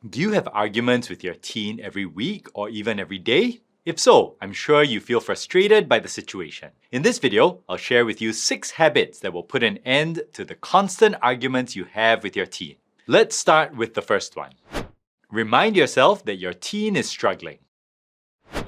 Do you have arguments with your teen every week or even every day? If so, I'm sure you feel frustrated by the situation. In this video, I'll share with you 6 habits that will put an end to the constant arguments you have with your teen. Let's start with the first one. Remind yourself that your teen is struggling.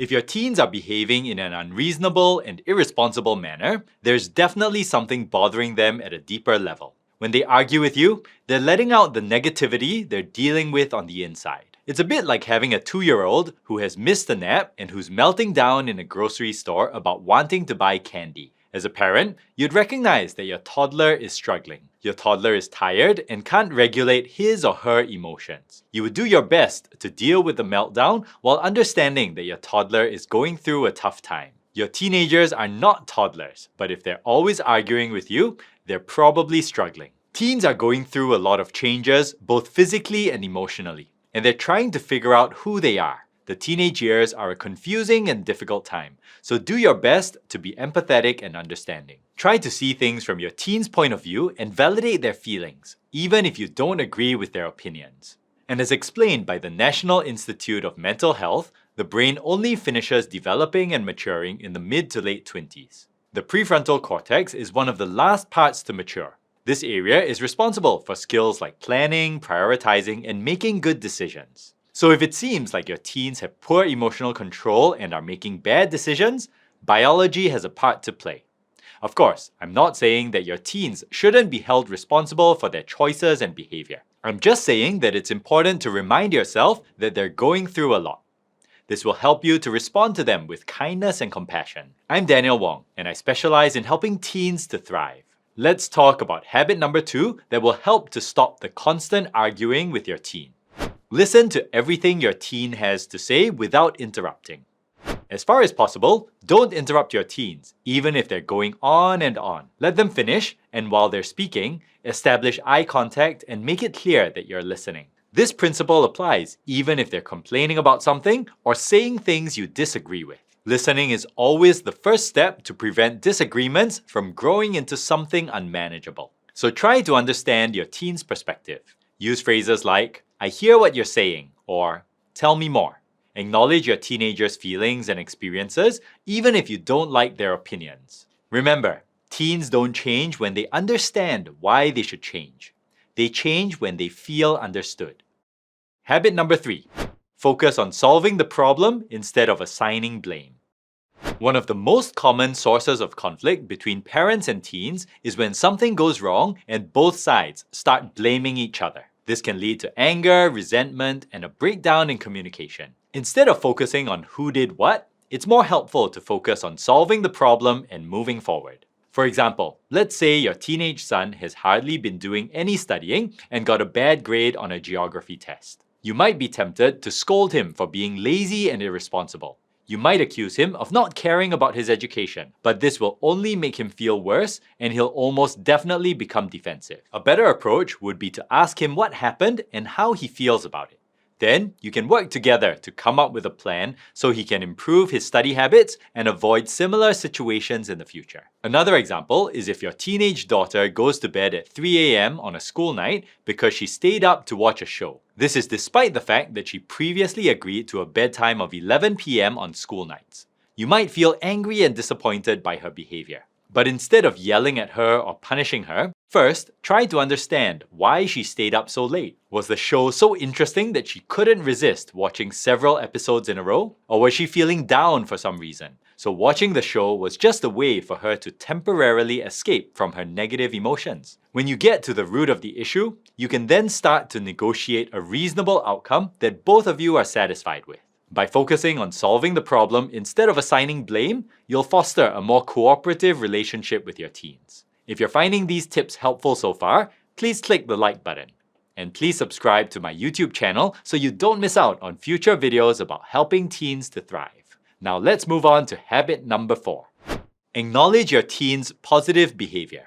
If your teens are behaving in an unreasonable and irresponsible manner, there's definitely something bothering them at a deeper level. When they argue with you, they're letting out the negativity they're dealing with on the inside. It's a bit like having a 2-year-old who has missed a nap and who's melting down in a grocery store about wanting to buy candy. As a parent, you'd recognize that your toddler is struggling. Your toddler is tired and can't regulate his or her emotions. You would do your best to deal with the meltdown while understanding that your toddler is going through a tough time. Your teenagers are not toddlers, but if they're always arguing with you, they're probably struggling. Teens are going through a lot of changes, both physically and emotionally, and they're trying to figure out who they are. The teenage years are a confusing and difficult time, so do your best to be empathetic and understanding. Try to see things from your teen's point of view and validate their feelings, even if you don't agree with their opinions. And as explained by the National Institute of Mental Health, the brain only finishes developing and maturing in the mid to late 20s. The prefrontal cortex is one of the last parts to mature. This area is responsible for skills like planning, prioritizing, and making good decisions. So if it seems like your teens have poor emotional control and are making bad decisions, biology has a part to play. Of course, I'm not saying that your teens shouldn't be held responsible for their choices and behavior. I'm just saying that it's important to remind yourself that they're going through a lot. This will help you to respond to them with kindness and compassion. I'm Daniel Wong, and I specialize in helping teens to thrive. Let's talk about habit number 2 that will help to stop the constant arguing with your teen. Listen to everything your teen has to say without interrupting. As far as possible, don't interrupt your teens, even if they're going on and on. Let them finish, and while they're speaking, establish eye contact and make it clear that you're listening. This principle applies even if they're complaining about something or saying things you disagree with. Listening is always the first step to prevent disagreements from growing into something unmanageable. So try to understand your teen's perspective. Use phrases like, "I hear what you're saying," or "tell me more." Acknowledge your teenager's feelings and experiences, even if you don't like their opinions. Remember, teens don't change when they understand why they should change. They change when they feel understood. Habit number 3. Focus on solving the problem instead of assigning blame. One of the most common sources of conflict between parents and teens is when something goes wrong and both sides start blaming each other. This can lead to anger, resentment, and a breakdown in communication. Instead of focusing on who did what, it's more helpful to focus on solving the problem and moving forward. For example, let's say your teenage son has hardly been doing any studying and got a bad grade on a geography test. You might be tempted to scold him for being lazy and irresponsible. You might accuse him of not caring about his education, but this will only make him feel worse and he'll almost definitely become defensive. A better approach would be to ask him what happened and how he feels about it. Then, you can work together to come up with a plan so he can improve his study habits and avoid similar situations in the future. Another example is if your teenage daughter goes to bed at 3 a.m. on a school night because she stayed up to watch a show. This is despite the fact that she previously agreed to a bedtime of 11 p.m. on school nights. You might feel angry and disappointed by her behavior. But instead of yelling at her or punishing her, first, try to understand why she stayed up so late. Was the show so interesting that she couldn't resist watching several episodes in a row? Or was she feeling down for some reason? So watching the show was just a way for her to temporarily escape from her negative emotions. When you get to the root of the issue, you can then start to negotiate a reasonable outcome that both of you are satisfied with. By focusing on solving the problem instead of assigning blame, you'll foster a more cooperative relationship with your teens. If you're finding these tips helpful so far, please click the like button. And please subscribe to my YouTube channel so you don't miss out on future videos about helping teens to thrive. Now let's move on to habit number 4. Acknowledge your teen's positive behavior.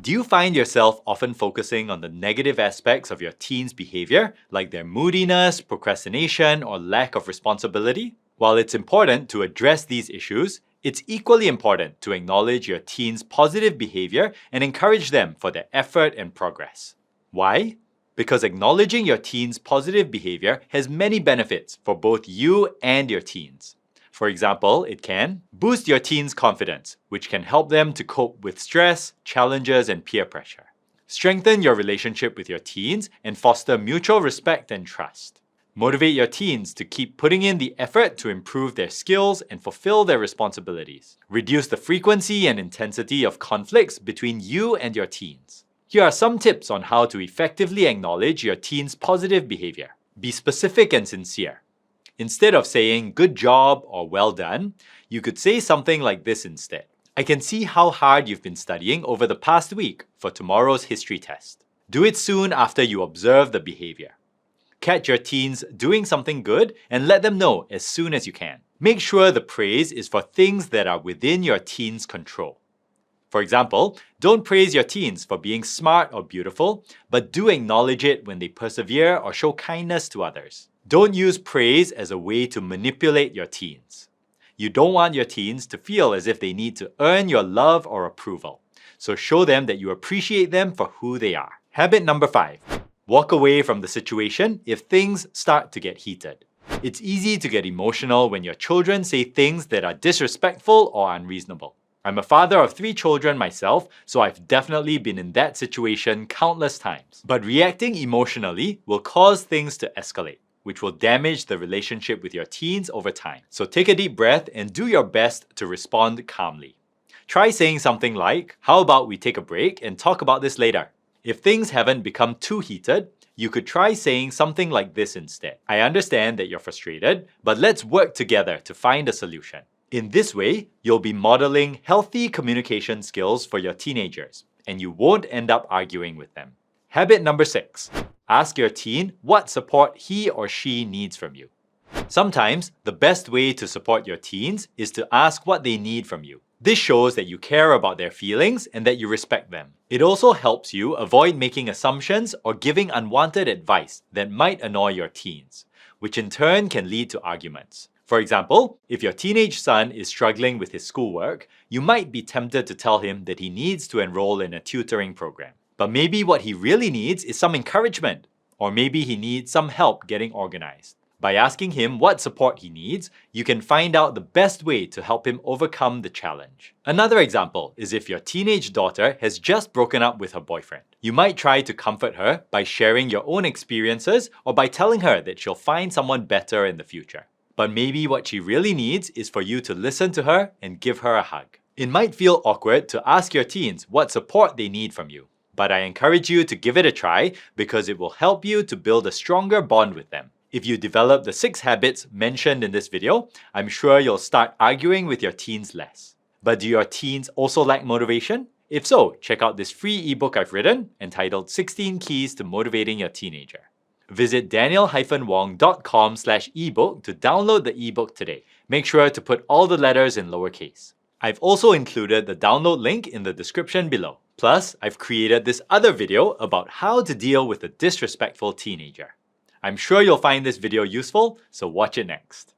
Do you find yourself often focusing on the negative aspects of your teen's behavior, like their moodiness, procrastination, or lack of responsibility? While it's important to address these issues, it's equally important to acknowledge your teen's positive behavior and encourage them for their effort and progress. Why? because acknowledging your teen's positive behavior has many benefits for both you and your teens. For example, it can boost your teen's confidence, which can help them to cope with stress, challenges, and peer pressure. Strengthen your relationship with your teens and foster mutual respect and trust. Motivate your teens to keep putting in the effort to improve their skills and fulfill their responsibilities. Reduce the frequency and intensity of conflicts between you and your teens. Here are some tips on how to effectively acknowledge your teen's positive behavior. Be specific and sincere. Instead of saying good job or well done, you could say something like this instead. I can see how hard you've been studying over the past week for tomorrow's history test. Do it soon after you observe the behavior. Catch your teens doing something good and let them know as soon as you can. Make sure the praise is for things that are within your teen's control. For example, don't praise your teens for being smart or beautiful, but do acknowledge it when they persevere or show kindness to others. Don't use praise as a way to manipulate your teens. You don't want your teens to feel as if they need to earn your love or approval. So show them that you appreciate them for who they are. Habit number 5. Walk away from the situation if things start to get heated. It's easy to get emotional when your children say things that are disrespectful or unreasonable. I'm a father of 3 children myself, so I've definitely been in that situation countless times. But reacting emotionally will cause things to escalate, which will damage the relationship with your teens over time. So take a deep breath and do your best to respond calmly. Try saying something like, how about we take a break and talk about this later? If things haven't become too heated, you could try saying something like this instead. I understand that you're frustrated, but let's work together to find a solution. In this way, you'll be modeling healthy communication skills for your teenagers, and you won't end up arguing with them. Habit number 6. Ask your teen what support he or she needs from you. Sometimes, the best way to support your teens is to ask what they need from you. This shows that you care about their feelings and that you respect them. It also helps you avoid making assumptions or giving unwanted advice that might annoy your teens, which in turn can lead to arguments. For example, if your teenage son is struggling with his schoolwork, you might be tempted to tell him that he needs to enroll in a tutoring program. But maybe what he really needs is some encouragement, or maybe he needs some help getting organized. By asking him what support he needs, you can find out the best way to help him overcome the challenge. Another example is if your teenage daughter has just broken up with her boyfriend. You might try to comfort her by sharing your own experiences or by telling her that she'll find someone better in the future. But maybe what she really needs is for you to listen to her and give her a hug. It might feel awkward to ask your teens what support they need from you, but I encourage you to give it a try because it will help you to build a stronger bond with them. If you develop the 6 habits mentioned in this video, I'm sure you'll start arguing with your teens less. But do your teens also lack motivation? If so, check out this free ebook I've written entitled 16 Keys to Motivating Your Teenager. Visit daniel-wong.com/ebook to download the ebook today. Make sure to put all the letters in lowercase. I've also included the download link in the description below. Plus, I've created this other video about how to deal with a disrespectful teenager. I'm sure you'll find this video useful, so watch it next.